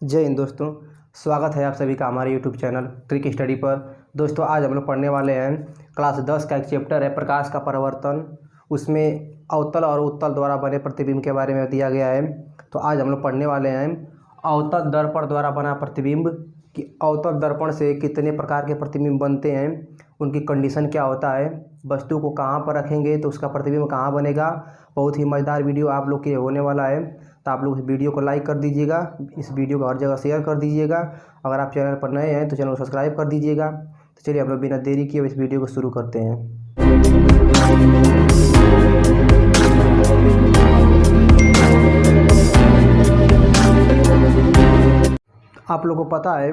जय हिंद दोस्तों। स्वागत है आप सभी का हमारे यूट्यूब चैनल ट्रिक स्टडी पर। दोस्तों आज हम लोग पढ़ने वाले हैं क्लास 10 का एक चैप्टर है प्रकाश का परावर्तन। उसमें अवतल और उत्तल द्वारा बने प्रतिबिंब के बारे में दिया गया है। तो आज हम लोग पढ़ने वाले हैं अवतल दर्पण द्वारा बना प्रतिबिंब कि अवतल दर्पण से कितने प्रकार के प्रतिबिंब बनते हैं, उनकी कंडीशन क्या होता है, वस्तु को कहाँ पर रखेंगे तो उसका प्रतिबिंब कहाँ बनेगा। बहुत ही मज़ेदार वीडियो आप लोग के होने वाला है, तो आप लोग इस वीडियो को लाइक कर दीजिएगा, इस वीडियो को हर जगह शेयर कर दीजिएगा। अगर आप चैनल पर नए हैं तो चैनल को सब्सक्राइब कर दीजिएगा। तो चलिए हम लोग बिना देरी किए इस वीडियो को शुरू करते हैं। आप लोगों को पता है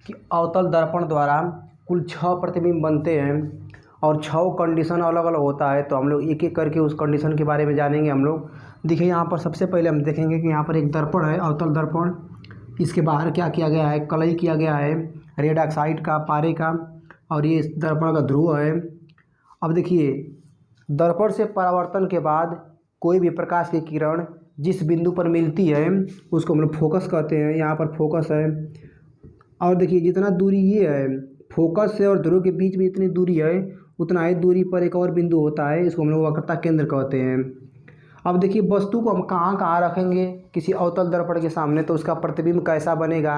कि अवतल दर्पण द्वारा कुल 6 प्रतिबिंब बनते हैं और 6 कंडीशन अलग अलग होता है। तो हम लोग एक एक करके उस कंडीशन के बारे में जानेंगे हम लोग। देखिए यहाँ पर सबसे पहले हम देखेंगे कि यहाँ पर एक दर्पण है, अवतल दर्पण। इसके बाहर क्या किया गया है, कलई किया गया है रेड ऑक्साइड का, पारे का, और ये इस दर्पण का ध्रुव है। अब देखिए दर्पण से परावर्तन के बाद कोई भी प्रकाश की किरण जिस बिंदु पर मिलती है उसको हम लोग फोकस कहते हैं। यहाँ पर फोकस है और देखिए जितना दूरी ये है, फोकस से और ध्रुव के बीच में इतनी दूरी है, उतना ही दूरी पर एक और बिंदु होता है, इसको हम लोग वक्रता केंद्र कहते हैं। अब देखिए वस्तु को हम कहाँ कहाँ रखेंगे किसी अवतल दर्पण के सामने तो उसका प्रतिबिंब कैसा बनेगा।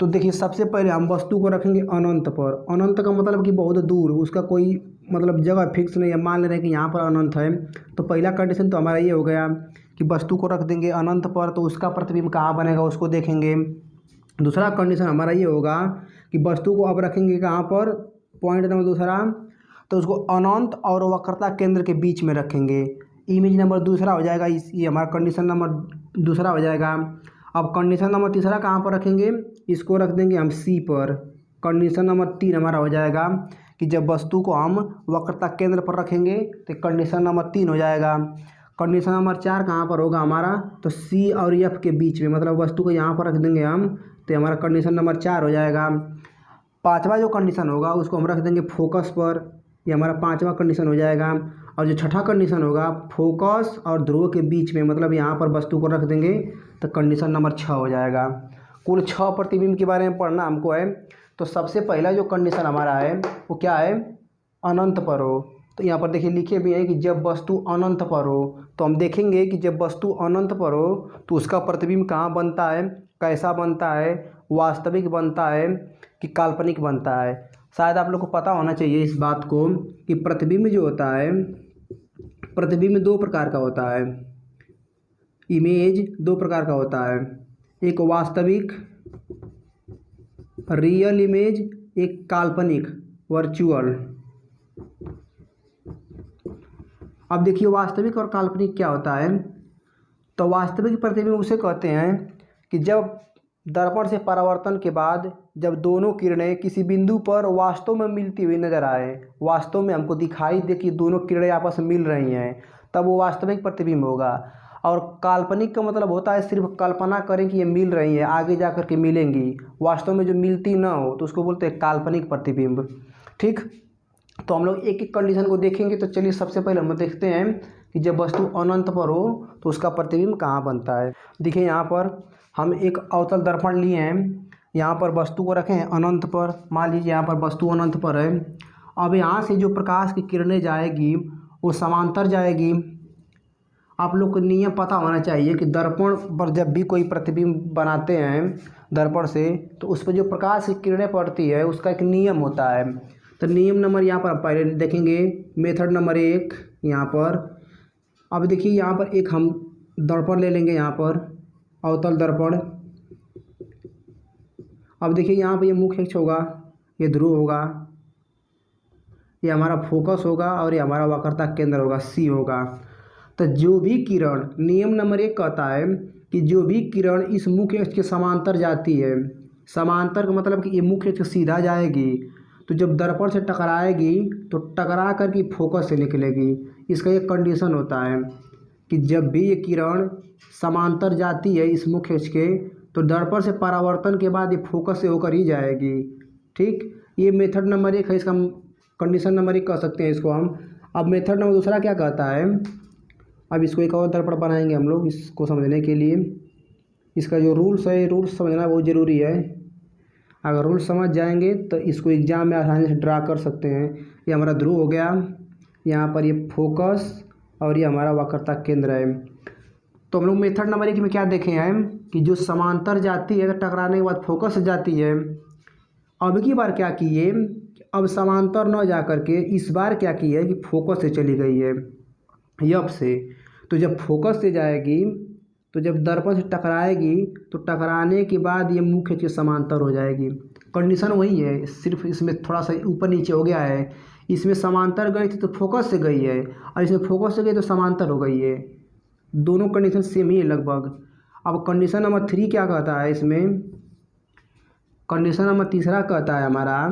तो देखिए सबसे पहले हम वस्तु को रखेंगे अनंत पर। अनंत का मतलब कि बहुत दूर, उसका कोई मतलब जगह फिक्स नहीं है। मान ले रहे हैं कि यहाँ पर अनंत है, तो पहला कंडीशन तो हमारा ये हो गया कि वस्तु को रख देंगे अनंत पर, तो उसका प्रतिबिंब कहाँ बनेगा उसको देखेंगे। दूसरा कंडीशन हमारा ये होगा कि वस्तु को अब रखेंगे कहाँ पर, पॉइंट नंबर दूसरा, तो उसको अनंत और वक्रता केंद्र के बीच में रखेंगे। इमेज नंबर दूसरा हो जाएगा, ये हमारा कंडीशन नंबर दूसरा हो जाएगा। अब कंडीशन नंबर तीसरा कहाँ पर रखेंगे, इसको रख देंगे हम सी पर। कंडीशन नंबर 3 हमारा हो जाएगा कि जब वस्तु को हम वक्रता केंद्र पर रखेंगे तो कंडीशन नंबर 3 हो जाएगा। कंडीशन नंबर 4 कहाँ पर होगा हमारा, तो सी और एफ के बीच में, मतलब वस्तु को यहाँ पर रख देंगे हम, तो हमारा कंडीशन नंबर 4 हो जाएगा। पांचवा जो कंडीशन होगा उसको हम रख देंगे फोकस पर, ये हमारा पांचवा कंडीशन हो जाएगा। और जो छठा कंडीशन होगा फोकस और ध्रुव के बीच में, मतलब यहाँ पर वस्तु को रख देंगे, तो कंडीशन नंबर 6 हो जाएगा। कुल 6 प्रतिबिंब के बारे में पढ़ना हमको है। तो सबसे पहला जो कंडीशन हमारा है वो क्या है, अनंत पर हो। तो यहाँ पर देखिए लिखे भी है कि जब वस्तु अनंत पर हो, तो हम देखेंगे कि जब वस्तु अनंत पर हो तो उसका प्रतिबिंब कहाँ बनता है, कैसा बनता है, वास्तविक बनता है कि काल्पनिक बनता है। शायद आप लोग को पता होना चाहिए इस बात को कि प्रतिबिंब जो होता है, प्रतिबिंब 2 प्रकार का होता है, इमेज 2 प्रकार का होता है। एक वास्तविक रियल इमेज, एक काल्पनिक वर्चुअल। अब देखिए वास्तविक और काल्पनिक क्या होता है। तो वास्तविक प्रतिबिंब उसे कहते हैं कि जब दर्पण से परावर्तन के बाद जब दोनों किरणें किसी बिंदु पर वास्तव में मिलती हुई नजर आए, वास्तव में हमको दिखाई दे कि दोनों किरणें आपस में मिल रही हैं, तब वो वास्तविक प्रतिबिंब होगा। और काल्पनिक का मतलब होता है सिर्फ कल्पना करें कि ये मिल रही हैं, आगे जा कर के मिलेंगी, वास्तव में जो मिलती ना हो, तो उसको बोलते हैं काल्पनिक प्रतिबिंब। ठीक, तो हम लोग एक एक कंडीशन को देखेंगे। तो चलिए सबसे पहले हम देखते हैं कि जब वस्तु अनंत पर हो तो उसका प्रतिबिंब कहाँ बनता है। देखिए यहाँ पर हम एक अवतल दर्पण लिए हैं, यहाँ पर वस्तु को रखें अनंत पर। मान लीजिए यहाँ पर वस्तु अनंत पर है। अब यहाँ से जो प्रकाश की किरणें जाएगी वो समांतर जाएगी। आप लोग को नियम पता होना चाहिए कि दर्पण पर जब भी कोई प्रतिबिंब बनाते हैं दर्पण से, तो उस पर जो प्रकाश की किरणें पड़ती है उसका एक नियम होता है। तो नियम नंबर यहाँ पर पहले देखेंगे, मेथड नंबर 1 यहाँ पर। अब देखिए यहाँ पर एक हम दर्पण ले लेंगे, यहाँ पर अवतल दर्पण। अब देखिए यहाँ पर ये मुख्य अक्ष होगा, ये ध्रुव होगा, ये हमारा फोकस होगा और ये हमारा वक्रता केंद्र होगा, सी होगा। तो जो भी किरण, नियम नंबर 1 कहता है कि जो भी किरण इस मुख्य अक्ष के समांतर जाती है, समांतर का मतलब कि ये मुख्य अक्ष सीधा जाएगी, तो जब दर्पण से टकराएगी तो टकरा कर के फोकस से निकलेगी। इसका एक कंडीशन होता है कि जब भी ये किरण समांतर जाती है इस मुख्य अक्ष के, तो दर्पण से परावर्तन के बाद ये फोकस से होकर ही जाएगी। ठीक, ये मेथड नंबर 1 है, इसका कंडीशन नंबर 1 कह सकते हैं इसको हम। अब मेथड नंबर दूसरा क्या कहता है, अब इसको एक और दर्पण बनाएंगे हम लोग इसको समझने के लिए। इसका जो रूल्स है, रूल्स समझना बहुत ज़रूरी है। अगर रूल्स समझ जाएंगे तो इसको एग्ज़ाम में आसानी से ड्रा कर सकते हैं। ये हमारा ध्रुव हो गया, यहाँ पर ये फोकस और ये हमारा वक्रता केंद्र है। तो हम लोग मेथड नंबर 1 में क्या देखे हैं कि जो समांतर जाती है तो टकराने के बाद फोकस से जाती है। अब की बार क्या किए, अब समांतर न जा करके इस बार क्या किया है कि फोकस से चली गई है यप से। तो जब फोकस से जाएगी तो जब दर्पण से टकराएगी तो टकराने के बाद ये मुख्य के समांतर हो जाएगी। कंडीशन वही है, सिर्फ इसमें थोड़ा सा ऊपर नीचे हो गया है। इसमें समांतर गई थी तो फोकस से गई है, और इसमें फोकस से गई तो समांतर हो गई है। दोनों कंडीशन सेम ही है लगभग। अब कंडीशन नंबर 3 क्या कहता है इसमें, कंडीशन नंबर 3 कहता है हमारा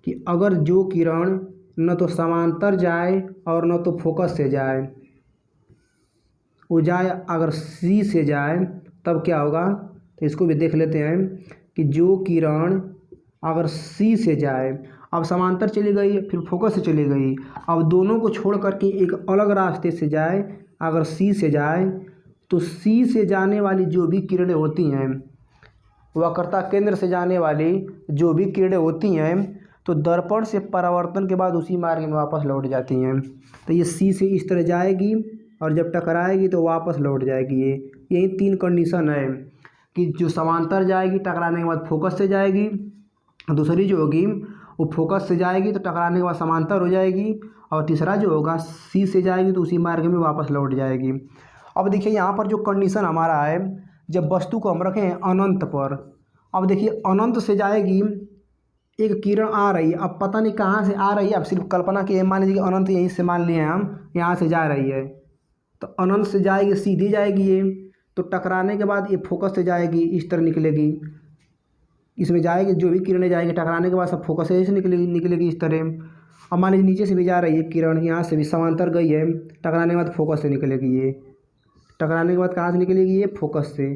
कि अगर जो किरण न तो समांतर जाए और न तो फोकस से जाए, वो जाए अगर सी से जाए तब क्या होगा। तो इसको भी देख लेते हैं कि जो किरण अगर सी से जाए, अब समांतर चली गई फिर फोकस से चली गई, अब दोनों को छोड़ करके एक अलग रास्ते से जाए, अगर सी से जाए तो सी से जाने वाली जो भी किरणें होती हैं, वक्रता केंद्र से जाने वाली जो भी किरणें होती हैं, तो दर्पण से परावर्तन के बाद उसी मार्ग में वापस लौट जाती हैं। तो ये सी से इस तरह जाएगी और जब टकराएगी तो वापस लौट जाएगी। ये यही 3 कंडीशन है कि जो समांतर जाएगी टकराने के बाद फोकस से जाएगी, दूसरी जो होगी वो फोकस से जाएगी तो टकराने के बाद समांतर हो जाएगी, और तीसरा जो होगा सी से जाएगी तो उसी मार्ग में वापस लौट जाएगी। अब देखिए यहाँ पर जो कंडीशन हमारा है, जब वस्तु को हम रखें अनंत पर, अब देखिए अनंत से जाएगी, एक किरण आ रही है, अब पता नहीं कहाँ से आ रही है, अब सिर्फ कल्पना की मान लीजिए अनंत यहीं से मान लिए हम, यहाँ से जा रही है तो अनंत से जाएगी सीधी जाएगी ये, तो टकराने के बाद ये फोकस से जाएगी इस तरह निकलेगी, इसमें जाएगी जो भी किरणें जाएंगी टकराने के बाद सब फोकस से निकलेगी इस तरह। अब मान लीजिए नीचे से भी जा रही है किरण, यहाँ से भी समांतर गई है, टकराने के बाद फोकस से निकलेगी ये, टकराने के बाद कहाँ से निकलेगी ये फोकस से।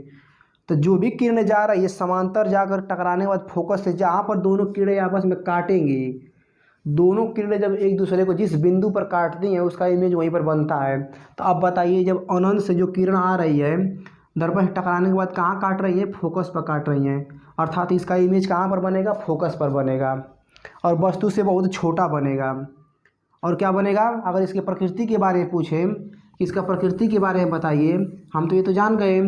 तो जो भी किरणें जा रही है समांतर जाकर टकराने के बाद फोकस से, जहाँ पर दोनों किरणें आपस में काटेंगी, दोनों किरणें जब एक दूसरे को जिस बिंदु पर काटती हैं उसका इमेज वहीं पर बनता है। तो अब बताइए जब अनंत से जो किरण आ रही है दर्पण से टकराने के बाद कहाँ काट रही है, फोकस पर काट रही हैं, अर्थात इसका इमेज कहाँ पर बनेगा, फोकस पर बनेगा, और वस्तु से बहुत छोटा बनेगा। और क्या बनेगा, अगर इसके प्रकृति के बारे में पूछें कि इसका प्रकृति के बारे में बताइए, हम तो ये तो जान गए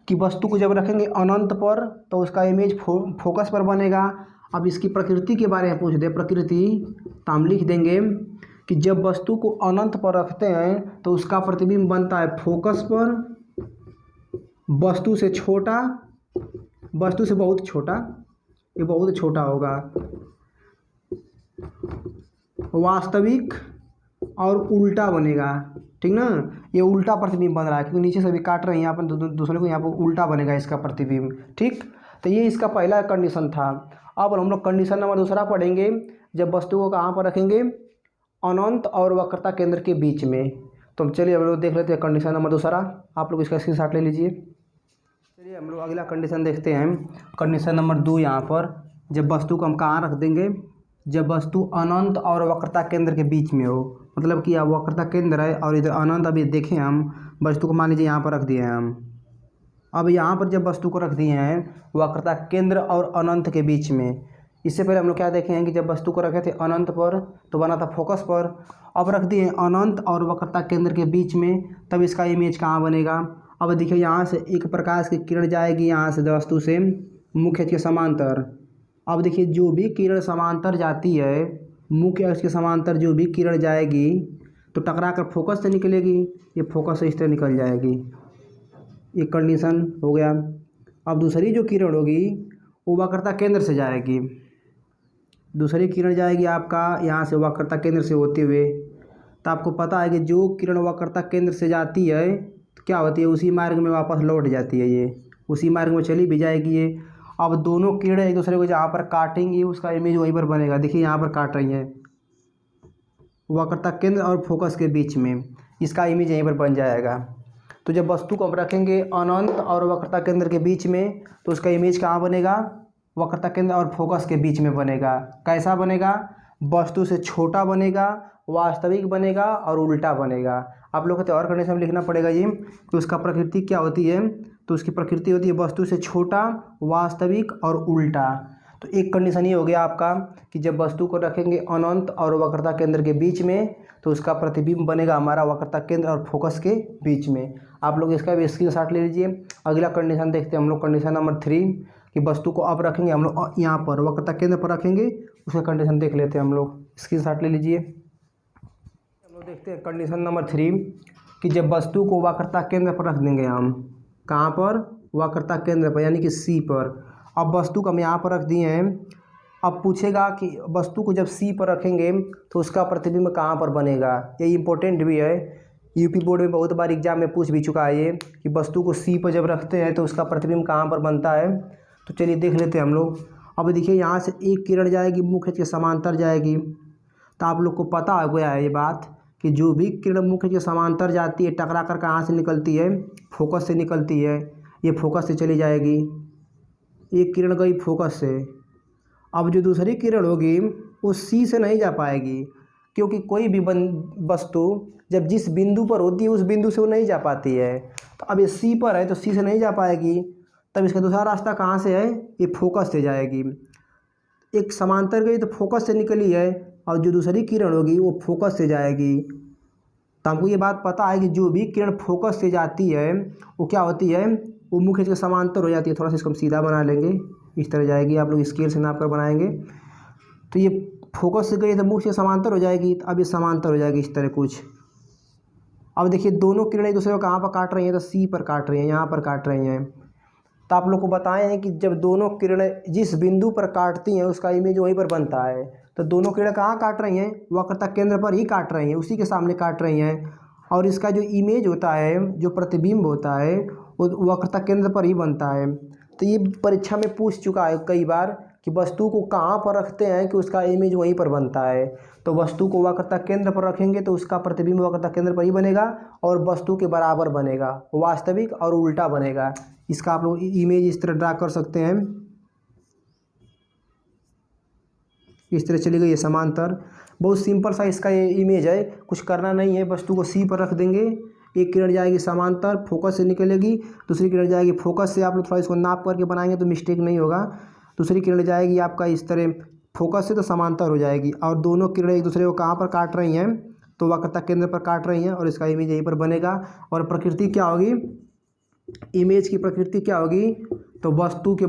कि वस्तु को जब रखेंगे अनंत पर तो उसका इमेज फोकस पर बनेगा। अब इसकी प्रकृति के बारे में पूछ दे प्रकृति, तो हम लिख देंगे कि जब वस्तु को अनंत पर रखते हैं तो उसका प्रतिबिंब बनता है फोकस पर, वस्तु से छोटा, वस्तु से बहुत छोटा, ये बहुत छोटा होगा, वास्तविक और उल्टा बनेगा, ठीक ना। ये उल्टा प्रतिबिंब बन रहा है क्योंकि नीचे से भी काट रहे हैं यहाँ पर दूसरे को, यहाँ पर उल्टा बनेगा इसका प्रतिबिंब, ठीक। तो ये इसका पहला कंडीशन था। अब हम लोग कंडीशन नंबर 2 पढ़ेंगे, जब वस्तु को कहाँ पर रखेंगे, अनंत और वक्रता केंद्र के बीच में। तो चलिए हम लोग देख लेते हैं कंडीशन नंबर 2, आप लोग इसका स्क्रीनशॉट ले लीजिए। चलिए हम लोग अगला कंडीशन देखते हैं, कंडीशन नंबर 2 यहाँ पर, जब वस्तु को हम कहाँ रख देंगे, जब वस्तु अनंत और वक्रता केंद्र के बीच में हो, मतलब कि अब वक्रता केंद्र है और इधर अनंत, अभी देखें हम वस्तु को मान लीजिए यहाँ पर रख दिए हैं हम, अब यहाँ पर जब वस्तु को रख दिए हैं वक्रता केंद्र और अनंत के बीच में। इससे पहले हम लोग क्या देखे हैं कि जब वस्तु को रखे थे अनंत पर तो बना था फोकस पर, अब रख दिए अनंत और वक्रता केंद्र के बीच में, तब इसका इमेज कहाँ बनेगा। अब देखिए यहाँ से एक प्रकाश की किरण जाएगी यहाँ से वस्तु से मुख्य के समांतर। अब देखिए जो भी किरण समांतर जाती है, मुख्य अक्ष के समांतर जो भी किरण जाएगी तो टकरा कर फोकस से निकलेगी, ये फोकस से इस तरह निकल जाएगी, ये कंडीशन हो गया। अब दूसरी जो किरण होगी वो वक्रता केंद्र से जाएगी, दूसरी किरण जाएगी आपका यहाँ से वक्रता केंद्र से होते हुए। तो आपको पता है कि जो किरण वक्रता केंद्र से जाती है तो क्या होती है, उसी मार्ग में वापस लौट जाती है, ये उसी मार्ग में चली भी जाएगी ये। अब दोनों किरणें एक दूसरे को जहाँ पर काटेंगी उसका इमेज वहीं पर बनेगा, देखिए यहाँ पर काट रही हैं वक्रता केंद्र और फोकस के बीच में, इसका इमेज यहीं पर बन जाएगा। तो जब वस्तु को हम रखेंगे अनंत और वक्रता केंद्र के बीच में तो उसका इमेज कहाँ बनेगा, वक्रता केंद्र और फोकस के बीच में बनेगा। कैसा बनेगा, वस्तु से छोटा बनेगा, वास्तविक बनेगा और उल्टा बनेगा। आप लोग को तो और कंडीशन में लिखना पड़ेगा ये कि उसका प्रकृति क्या होती है, तो उसकी प्रकृति होती है वस्तु से छोटा, वास्तविक और उल्टा। तो एक कंडीशन ये हो गया आपका कि जब वस्तु को रखेंगे अनंत और वक्रता केंद्र के बीच में तो उसका प्रतिबिंब बनेगा हमारा वक्रता केंद्र और फोकस के बीच में। आप लोग इसका भी स्क्रीनशॉट ले लीजिए। अगला कंडीशन देखते हैं हम लोग, कंडीशन नंबर 3 कि वस्तु को अब रखेंगे हम लोग यहाँ पर वक्रता केंद्र पर रखेंगे, उसका कंडीशन देख लेते हैं हम लोग। स्क्रीनशॉट ले लीजिए। हम लोग देखते हैं कंडीशन नंबर 3 कि जब वस्तु को वक्रता केंद्र पर रख देंगे हम, कहाँ पर, वक्रता केंद्र पर यानी कि सी पर। अब वस्तु को हम यहाँ पर रख दिए हैं। अब पूछेगा कि वस्तु को जब सी पर रखेंगे तो उसका प्रतिबिंब कहाँ पर बनेगा। ये इम्पोर्टेंट भी है, यूपी बोर्ड में बहुत बार एग्जाम में पूछ भी चुका है ये कि वस्तु को सी पर जब रखते हैं तो उसका प्रतिबिंब कहाँ पर बनता है। तो चलिए देख लेते हैं हम लोग। अब देखिए यहाँ से एक किरण जाएगी मुख्य के समांतर जाएगी। तो आप लोग को पता हो गया है ये बात कि जो भी किरण मुख्य के समांतर जाती है टकरा कर कहाँ से निकलती है, फोकस से निकलती है। ये फोकस से चली जाएगी, एक किरण गई फोकस से। अब जो दूसरी किरण होगी वो सी से नहीं जा पाएगी, क्योंकि कोई भी वस्तु जब जिस बिंदु पर होती है उस बिंदु से वो नहीं जा पाती है। तो अब ये सी पर है तो सी से नहीं जा पाएगी, तब इसका दूसरा रास्ता कहाँ से है, ये फोकस से जाएगी। एक समांतर गई तो फोकस से निकली है और जो दूसरी किरण होगी वो फोकस से जाएगी। तो हमको ये बात पता है कि जो भी किरण फोकस से जाती है वो क्या होती है, वो मुख्य के समांतर हो जाती है। थोड़ा सा इसको हम सीधा बना लेंगे, इस तरह जाएगी। आप लोग स्केल से नाप कर बनाएंगे तो ये फोकस से गई तो मुख्य से समांतर हो जाएगी। तो अब ये समांतर हो जाएगी इस तरह कुछ। अब देखिए दोनों किरणें एक दूसरे को कहाँ पर काट रही हैं, तो सी पर काट रही हैं, यहाँ पर काट रही हैं। तो आप लोग को बताए हैं कि जब दोनों किरणें जिस बिंदु पर काटती हैं उसका इमेज वहीं पर बनता है। तो दोनों किरणें कहाँ काट रही हैं, वक्रता केंद्र पर ही काट रही हैं, उसी के सामने काट रही हैं। और इसका जो इमेज होता है, जो प्रतिबिंब होता है, वो वक्रता केंद्र पर ही बनता है। तो ये परीक्षा में पूछ चुका है कई बार कि वस्तु को कहाँ पर रखते हैं कि उसका इमेज वहीं पर बनता है। तो वस्तु को वक्रता केंद्र पर रखेंगे तो उसका प्रतिबिंब वक्रता केंद्र पर ही बनेगा और वस्तु के बराबर बनेगा, वास्तविक और उल्टा बनेगा। इसका आप लोग इमेज इस तरह ड्रा कर सकते हैं। इस तरह चली गई है समांतर। बहुत सिंपल सा इसका ये इमेज है, कुछ करना नहीं है। वस्तु को सी पर रख देंगे, एक किरण जाएगी समांतर, फोकस से निकलेगी, दूसरी किरण जाएगी फोकस से। आप लोग थोड़ा इसको नाप करके बनाएंगे तो मिस्टेक नहीं होगा। दूसरी किरण जाएगी आपका इस तरह फोकस से तो समांतर हो जाएगी, और दोनों किरणें एक दूसरे को कहाँ पर काट रही हैं, तो वक्रता केंद्र पर काट रही हैं, और इसका इमेज यहीं पर बनेगा। और प्रकृति क्या होगी, इमेज की प्रकृति क्या होगी, तो वस्तु के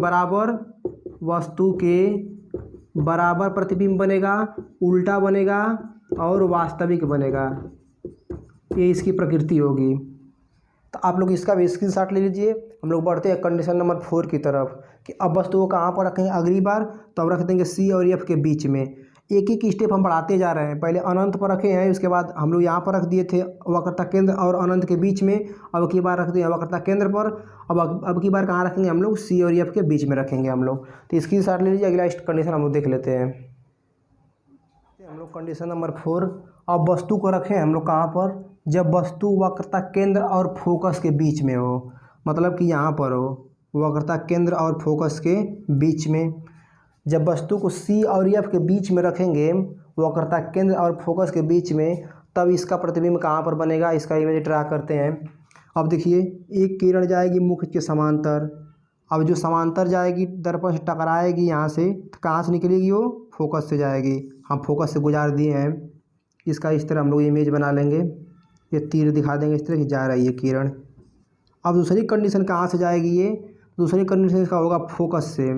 बराबर प्रतिबिंब बनेगा, उल्टा बनेगा और वास्तविक बनेगा। ये इसकी प्रकृति होगी। तो आप लोग इसका भी स्क्रीनशॉट ले लीजिए। हम लोग बढ़ते हैं कंडीशन नंबर 4 की तरफ कि अब वस्तु को कहाँ पर रखेंगे। अगली बार तो हम रख देंगे सी और एफ के बीच में। एक एक स्टेप हम बढ़ाते जा रहे हैं। पहले अनंत पर रखे हैं, उसके बाद हम लोग यहाँ पर रख दिए थे वक्रता केंद्र और अनंत के बीच में। अब की बार रख दिए वक्रता केंद्र पर। अब की बार कहाँ रखेंगे हम लोग, सी और एफ के बीच में रखेंगे हम लोग। तो स्क्रीनशॉट ले लीजिए। अगला कंडीशन हम लोग देख लेते हैं। हम लोग कंडीशन नंबर 4, अब वस्तु को रखें हम लोग कहाँ पर, जब वस्तु वक्रता केंद्र और फोकस के बीच में हो, मतलब कि यहाँ पर हो, वक्रता केंद्र और फोकस के बीच में। जब वस्तु को सी और एफ के बीच में रखेंगे, वक्रता केंद्र और फोकस के बीच में, तब इसका प्रतिबिंब कहाँ पर बनेगा। इसका इमेज ड्रा करते हैं। अब देखिए एक किरण जाएगी मुख्य के समांतर। अब जो समांतर जाएगी दर्पण से टकराएगी यहाँ से, तो कहाँ से निकलेगी, वो फोकस से जाएगी। हम फोकस से गुजार दिए हैं। इसका इस तरह हम लोग इमेज बना लेंगे। ये तीर दिखा देंगे इस तरह की जा रही है किरण। अब दूसरी कंडीशन कहाँ से जाएगी, ये दूसरी कंडीशन इसका होगा फोकस से।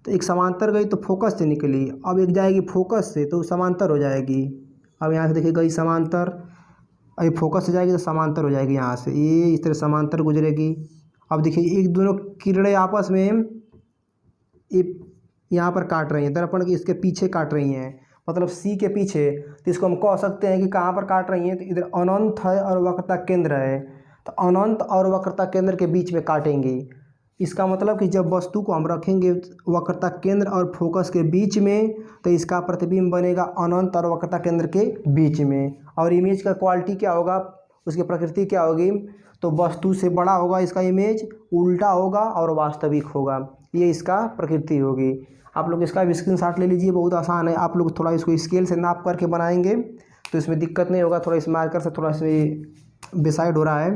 तो एक समांतर गई तो फोकस से निकली, अब एक जाएगी फोकस से तो समांतर हो जाएगी। अब यहाँ से देखिए गई समांतर, अब फोकस से जाएगी तो समांतर हो जाएगी यहाँ से, ये इस तरह समांतर गुजरेगी। अब देखिए एक दोनों किरणें आपस में यहाँ पर काट रही हैं, दर्पण के इसके पीछे काट रही हैं, मतलब सी के पीछे। तो इसको हम कह सकते हैं कि कहाँ पर काट रही हैं, तो इधर अनंत है और वक्रता केंद्र है, तो अनंत और वक्रता केंद्र के बीच में काटेंगी। इसका मतलब कि जब वस्तु को हम रखेंगे वक्रता केंद्र और फोकस के बीच में, तो इसका प्रतिबिंब बनेगा अनंत और वक्रता केंद्र के बीच में। और इमेज का क्वालिटी क्या होगा, उसकी प्रकृति क्या होगी, तो वस्तु से बड़ा होगा इसका इमेज, उल्टा होगा और वास्तविक होगा। ये इसका प्रकृति होगी। आप लोग इसका भी स्क्रीनशॉट ले लीजिए, बहुत आसान है। आप लोग थोड़ा इसको स्केल से नाप करके बनाएंगे तो इसमें दिक्कत नहीं होगा। थोड़ा इस मार्कर से थोड़ा सा बिसाइड हो रहा है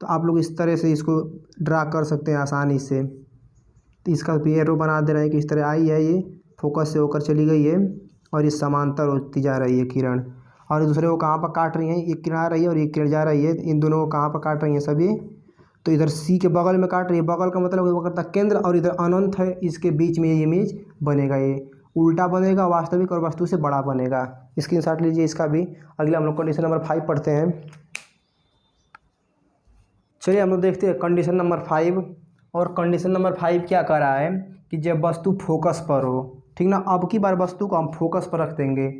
तो आप लोग इस तरह से इसको ड्रा कर सकते हैं आसानी से। तो इसका भी एरो बना दे रहे हैं कि इस तरह आई है, ये फोकस से होकर चली गई है और ये समांतर होती जा रही है किरण। और दूसरे को कहाँ पर काट रही है, एक किरण आ रही है और एक किरण जा रही है, इन दोनों को कहाँ पर काट रही हैं सभी, तो इधर सी के बगल में काट रही है। बगल का मतलब वो करता केंद्र, और इधर अनंत है, इसके बीच में ये इमेज बनेगा, ये उल्टा बनेगा, वास्तविक और वस्तु से बड़ा बनेगा। स्क्रीनशॉट लीजिए इसका भी। अगला हम लोग कंडीशन नंबर 5 पढ़ते हैं। चलिए हम लोग देखते हैं कंडीशन नंबर 5। और कंडीशन नंबर 5 क्या कर रहा है कि जब वस्तु फोकस पर हो, ठीक ना। अब की बार वस्तु को हम फोकस पर रख देंगे।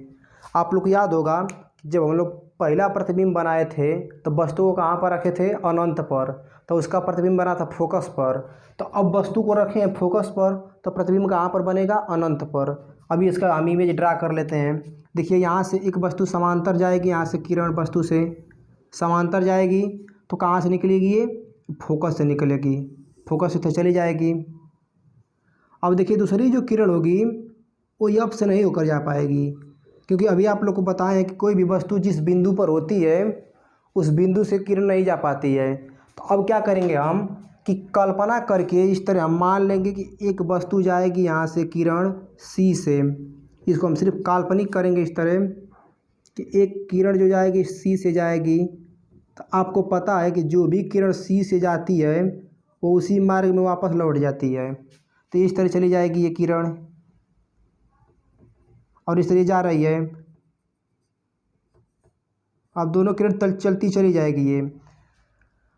आप लोग को याद होगा कि जब हम लोग पहला प्रतिबिंब बनाए थे तो वस्तु को कहाँ पर रखे थे, अनंत पर, तो उसका प्रतिबिंब बना था फोकस पर। तो अब वस्तु को रखे हैं फोकस पर, तो प्रतिबिंब कहाँ पर बनेगा, अनंत पर। अभी इसका हम इमेज ड्रा कर लेते हैं। देखिए यहाँ से एक वस्तु समांतर जाएगी, यहाँ से किरण वस्तु से समांतर जाएगी, तो कहाँ से निकलेगी, ये फोकस से निकलेगी, फोकस से चली जाएगी। अब देखिए दूसरी जो किरण होगी वो एफ से नहीं होकर जा पाएगी, क्योंकि अभी आप लोग को बताएं कि कोई भी वस्तु जिस बिंदु पर होती है उस बिंदु से किरण नहीं जा पाती है। तो अब क्या करेंगे हम कि कल्पना करके इस तरह हम मान लेंगे कि एक वस्तु जाएगी यहाँ से किरण सी से, इसको हम सिर्फ काल्पनिक करेंगे इस तरह कि एक किरण जो जाएगी सी से जाएगी। तो आपको पता है कि जो भी किरण सी से जाती है वो उसी मार्ग में वापस लौट जाती है। तो इस तरह चली जाएगी ये किरण और इस तरह जा रही है। अब दोनों किरण चलती चली जाएगी ये।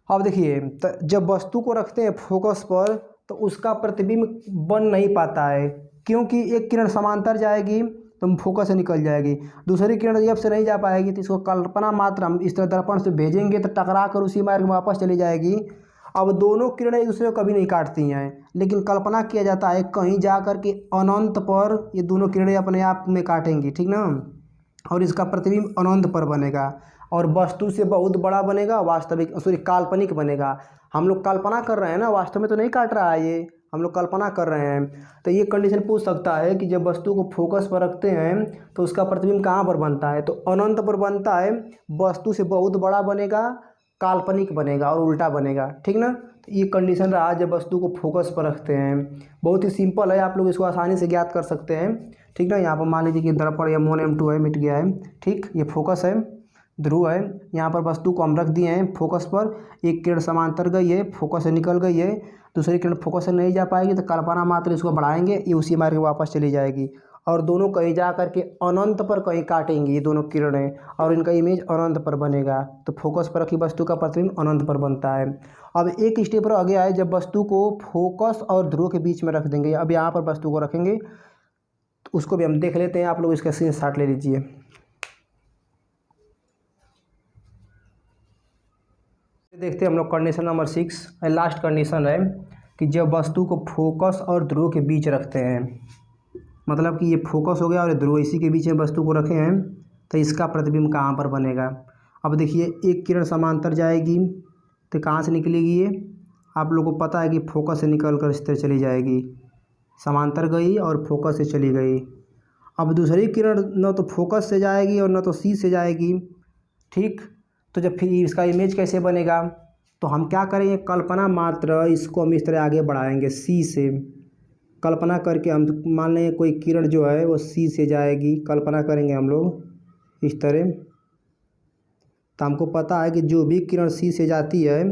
अब देखिए जब वस्तु को रखते हैं फोकस पर तो उसका प्रतिबिंब बन नहीं पाता है, क्योंकि एक किरण समांतर जाएगी तो फोकस से निकल जाएगी, दूसरी किरण एफ से नहीं जा पाएगी। तो इसको कल्पना मात्र हम इस तरह दर्पण से भेजेंगे तो टकरा कर उसी मार्ग में वापस चली जाएगी। अब दोनों किरणें एक दूसरे को कभी नहीं काटती हैं, लेकिन कल्पना किया जाता है कहीं जा कर के अनंत पर ये दोनों किरणें अपने आप में काटेंगी, ठीक ना। और इसका प्रतिबिंब अनंत पर बनेगा और वस्तु से बहुत बड़ा बनेगा, वास्तविक सॉरी काल्पनिक बनेगा। हम लोग कल्पना कर रहे हैं ना, वास्तव में तो नहीं काट रहा है ये, हम लोग कल्पना कर रहे हैं। तो ये कंडीशन पूछ सकता है कि जब वस्तु को फोकस पर रखते हैं तो उसका प्रतिबिंब कहाँ पर बनता है, तो अनंत पर बनता है, वस्तु से बहुत बड़ा बनेगा, काल्पनिक बनेगा और उल्टा बनेगा, ठीक ना। तो ये कंडीशन रहा जब वस्तु को फोकस पर रखते हैं। बहुत ही सिंपल है, आप लोग इसको आसानी से ज्ञात कर सकते हैं, ठीक ना। यहाँ पर मान लीजिए कि दर्पण M1 M2 है, मिट गया है, ठीक। ये फोकस है, ध्रुव है, यहाँ पर वस्तु को हम रख दिए हैं फोकस पर। एक किरण समांतर गई है, फोकस से निकल गई है, दूसरी किरण फोकस से नहीं जा पाएगी, तो कल्पना मात्र इसको बढ़ाएंगे, ये उसी मार्ग में वापस चली जाएगी और दोनों कहीं जा करके अनंत पर कहीं काटेंगी ये दोनों किरणें और इनका इमेज अनंत पर बनेगा। तो फोकस पर रखी वस्तु का प्रतिबिंब अनंत पर बनता है। अब एक स्टेप आगे आए, जब वस्तु को फोकस और ध्रुव के बीच में रख देंगे। अब यहाँ पर वस्तु को रखेंगे तो उसको भी हम देख लेते हैं, आप लोग इसका स्क्रीनशॉट ले लीजिए। देखते हैं हम लोग कंडीशन नंबर 6, लास्ट कंडीशन है कि जब वस्तु को फोकस और ध्रुव के बीच रखते हैं, मतलब कि ये फोकस हो गया और ये ध्रुव इसी के बीच में वस्तु को रखे हैं, तो इसका प्रतिबिंब कहाँ पर बनेगा। अब देखिए एक किरण समांतर जाएगी तो कहाँ से निकलेगी, ये आप लोगों को पता है कि फोकस से निकल कर इस तरह चली जाएगी, समांतर गई और फोकस से चली गई। अब दूसरी किरण न तो फोकस से जाएगी और न तो सी से जाएगी, ठीक। तो जब फिर इसका इमेज कैसे बनेगा, तो हम क्या करेंगे, कल्पना मात्र इसको हम इस तरह आगे बढ़ाएंगे, सी से कल्पना करके हम मान लेंगे कोई किरण जो है वो सी से जाएगी, कल्पना करेंगे हम लोग इस तरह। तो हमको पता है कि जो भी किरण सी से जाती है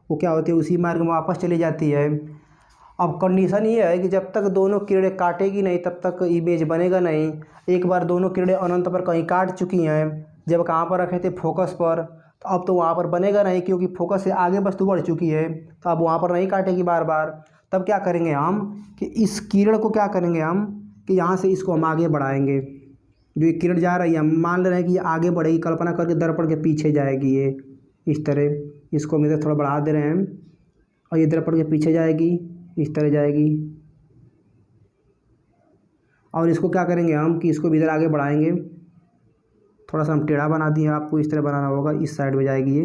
वो क्या होती है, उसी मार्ग में वापस चली जाती है। अब कंडीशन ये है कि जब तक दोनों किरणें काटेगी नहीं तब तक इमेज बनेगा नहीं। एक बार दोनों किरणें अनंत पर कहीं काट चुकी हैं, जब कहाँ पर रखे थे, फोकस पर, तो अब तो वहाँ पर बनेगा नहीं, क्योंकि फोकस से आगे वस्तु बढ़ चुकी है, तो अब वहाँ पर नहीं काटेगी बार बार। तब क्या करेंगे हम कि इस किरण को क्या करेंगे हम कि यहाँ से इसको हम आगे बढ़ाएंगे। जो ये किरण जा रही है हम मान ले रहे हैं कि ये आगे बढ़ेगी, कल्पना करके दर्पण के पीछे जाएगी, ये इस तरह, इसको हम इधर थोड़ा बढ़ा दे रहे हैं और ये दर्पण के पीछे जाएगी, इस तरह जाएगी। और इसको क्या करेंगे हम कि इसको भी इधर आगे बढ़ाएंगे, थोड़ा सा हम टेढ़ा बना दिए, आपको इस तरह बनाना होगा, इस साइड में जाएगी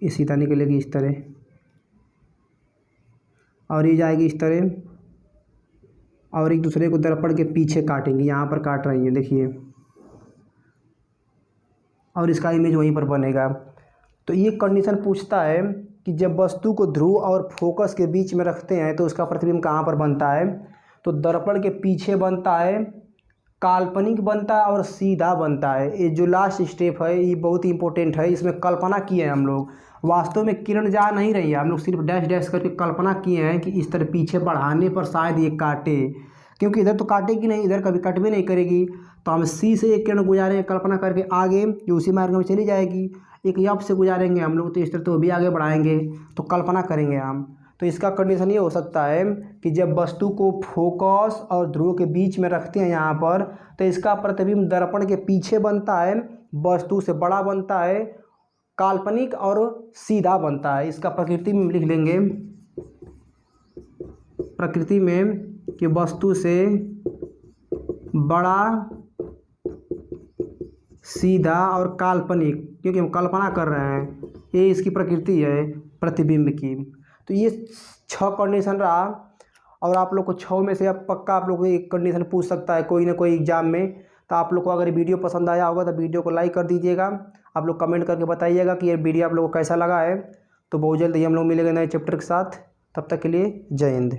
ये सीधा निकलेगी इस तरह, और ये जाएगी इस तरह, और एक दूसरे को दर्पण के पीछे काटेंगे, यहाँ पर काट रही है देखिए, और इसका इमेज वहीं पर बनेगा। तो ये कंडीशन पूछता है कि जब वस्तु को ध्रुव और फोकस के बीच में रखते हैं तो उसका प्रतिबिंब कहाँ पर बनता है। तो दर्पण के पीछे बनता है, काल्पनिक बनता है और सीधा बनता है। ये जो लास्ट स्टेप है ये बहुत ही इंपॉर्टेंट है। इसमें कल्पना किए हैं हम लोग, वास्तव में किरण जा नहीं रही है, हम लोग सिर्फ डैश डैश करके कल्पना किए हैं कि इस तरह पीछे बढ़ाने पर शायद ये काटे, क्योंकि इधर तो काटेगी नहीं, इधर कभी कट भी नहीं करेगी। तो हम सी से एक किरण गुजारेंगे कल्पना करके आगे, जो उसी मार्ग में चली जाएगी। एक यप से गुजारेंगे हम लोग तो इस तरह तो भी आगे बढ़ाएंगे, तो कल्पना करेंगे हम। तो इसका कंडीशन ये हो सकता है कि जब वस्तु को फोकस और ध्रुव के बीच में रखते हैं यहाँ पर, तो इसका प्रतिबिंब दर्पण के पीछे बनता है, वस्तु से बड़ा बनता है, काल्पनिक और सीधा बनता है। इसका प्रकृति में लिख लेंगे, प्रकृति में कि वस्तु से बड़ा, सीधा और काल्पनिक, क्योंकि हम कल्पना कर रहे हैं, ये इसकी प्रकृति है प्रतिबिंब की। तो ये 6 कंडीशन रहा, और आप लोग को 6 में से अब पक्का आप लोग को एक कंडीशन पूछ सकता है कोई ना कोई एग्जाम में। तो आप लोग को अगर वीडियो पसंद आया होगा तो वीडियो को लाइक कर दीजिएगा। आप लोग कमेंट करके बताइएगा कि ये वीडियो आप लोग को कैसा लगा है। तो बहुत जल्द ही हम लोग मिलेंगे नए चैप्टर के साथ, तब तक के लिए जय हिंद।